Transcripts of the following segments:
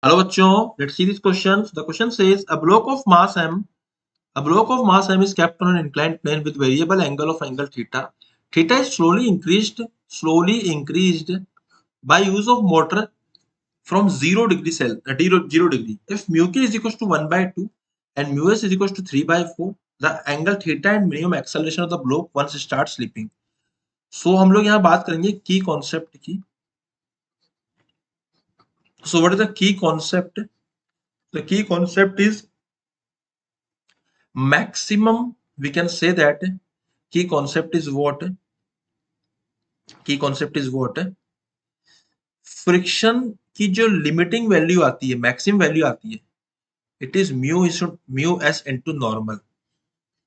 Hello बच्चों, let's see these questions. The question says a block of mass m is kept on an inclined plane with variable angle of angle theta. Theta is slowly increased by use of motor from 0 degree. If mu k is equals to 1 by 2 and mu s is equals to 3 by 4, the angle theta and minimum acceleration of the block once it starts slipping. So हम लोग यहाँ बात करेंगे की concept की. So what is the key concept? The key concept is maximum. We can say that key concept is what? Key concept is what? Friction की जो limiting value आती है, मैक्सिमम वैल्यू आती है, it is mu S into normal.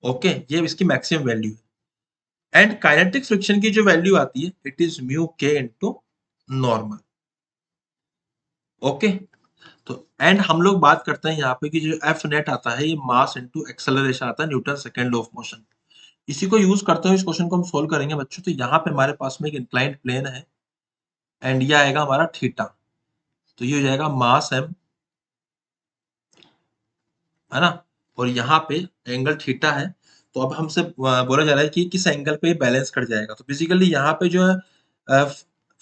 Okay, ये इसकी maximum value है. And kinetic friction की जो वैल्यू आती है, इट इज म्यू के इनटू नॉर्मल. ओके, तो एंड हम लोग बात करते हैं यहाँ पे कि जो एफ नेट आता है, ये मास इनटू एक्सेलरेशन आता है, Newton second law of motion. इसी को यूज करते हुए इस क्वेश्चन को हम सोल्व करेंगे बच्चों. तो यहाँ पे हमारे पास में एक इंक्लाइंड प्लेन है एंड ये आएगा हमारा थीटा. तो ये हो जाएगा मास एम, है ना, और यहाँ पे एंगल थीटा है. तो अब हमसे बोला जा रहा है कि किस एंगल पे बैलेंस कर जाएगा. तो बेसिकली यहाँ पे जो है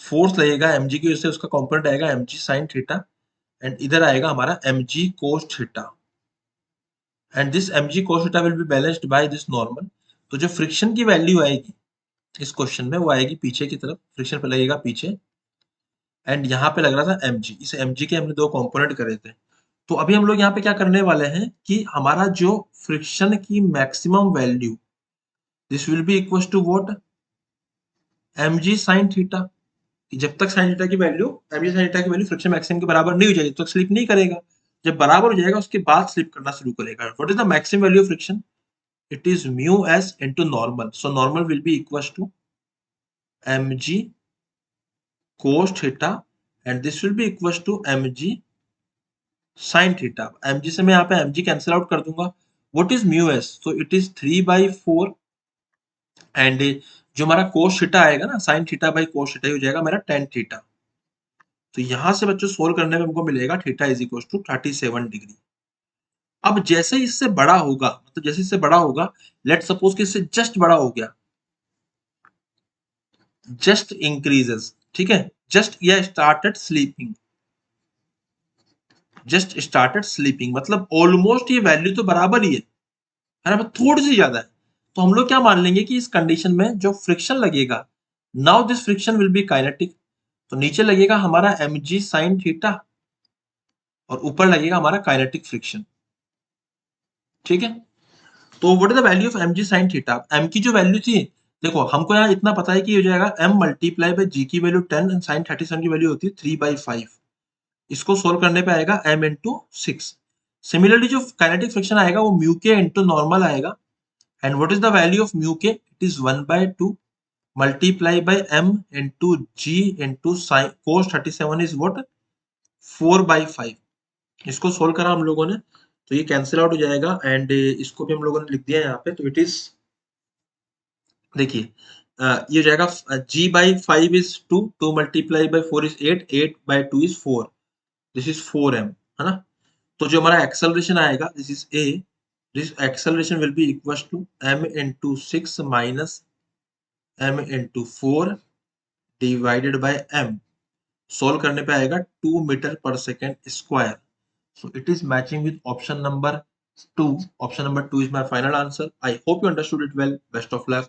फोर्स लगेगा एम जी की वजह से, उसका कॉम्पोनेंट आएगा M G sine theta and इधर आएगा हमारा M G cos theta. And this M G cos theta will be balanced by this normal. तो जो फ्रिक्शन की वैल्यू आएगी इस क्वेश्चन में, वो आएगी पीछे की तरफ. फ्रिक्शन पे लगेगा पीछे एंड यहाँ पे लग रहा था mg. इस mg के हमने दो कंपोनेंट करे थे. तो अभी हम लोग यहाँ पे क्या करने वाले हैं कि हमारा जो फ्रिक्शन की maximum value, this will be equal to what? mg sin theta. जब तक sin थीटा की वैल्यू, mg sin थीटा की वैल्यू फ्रिक्शन मैक्सिमम के बराबर नहीं हो जाएगी तो स्लिप नहीं करेगा. जब बराबर हो जाएगा उसके बाद स्लिप करना शुरू करेगा. What is the maximum value of friction? It is mu S into normal. So normal will be equal to mg cos theta and this will be equal to mg sine theta. mg से मैं यहाँ पे mg cancel out कर दूंगा. What is mu S? So it is 3/4 and जो हमारा cos theta आएगा ना, sine theta by cos theta हो जाएगा मेरा tan थीटा. तो यहां से बच्चों सोल्व करने में हमको मिलेगा theta is equal to 37 degree. अब जैसे इससे बड़ा होगा, मतलब जैसे इससे बड़ा होगा, लेट सपोज कि इससे जस्ट बड़ा हो गया, जस्ट इंक्रीजेस, ठीक है, जस्ट या started sleeping, just started sleeping मतलब ऑलमोस्ट ये वैल्यू तो बराबर ही है ना, थोड़ी सी ज्यादा है. तो हम लोग क्या मान लेंगे कि इस कंडीशन में जो फ्रिक्शन लगेगा, now this friction will be kinetic. तो नीचे लगेगा हमारा mg sin थीटा और ऊपर लगेगा हमारा काइनेटिक फ्रिक्शन. ठीक है, तो what is the value of mg sin theta? m की जो वैल्यू थी, देखो हमको यहाँ इतना पता है कि हो जाएगा m मल्टीप्लाई बाय g की वैल्यू 10 एंड sin 37 की वैल्यू होती है 3/5. इसको सोल्व करने पे आएगा m इंटू 6. सिमिलरली जो काइनेटिक फ्रिक्शन आएगा वो म्यू के इंटू नॉर्मल आएगा. And what is the value of mu k? It is 1/2 multiply by m into g into sin cos 37 is what? 4/5. इसको सोल्व करा हम लोगों ने तो ये कैंसिल आउट हो जाएगा एंड इसको भी हम लोगों ने लिख दिया यहाँ पे. तो इट इज, देखिए ये हो जाएगा g/5 is 2, 2 multiply by 4 is 8, 8/2 is 4. This is 4m, है ना. तो जो हमारा एक्सेलरेशन आएगा, this is a, this acceleration will be equals to m into 6 minus m into 4 divided by m. Solve करने पे आएगा 2 मीटर पर second square. So it is matching with option number 2. Option number 2 is my final answer. I hope you understood it well. Best of luck.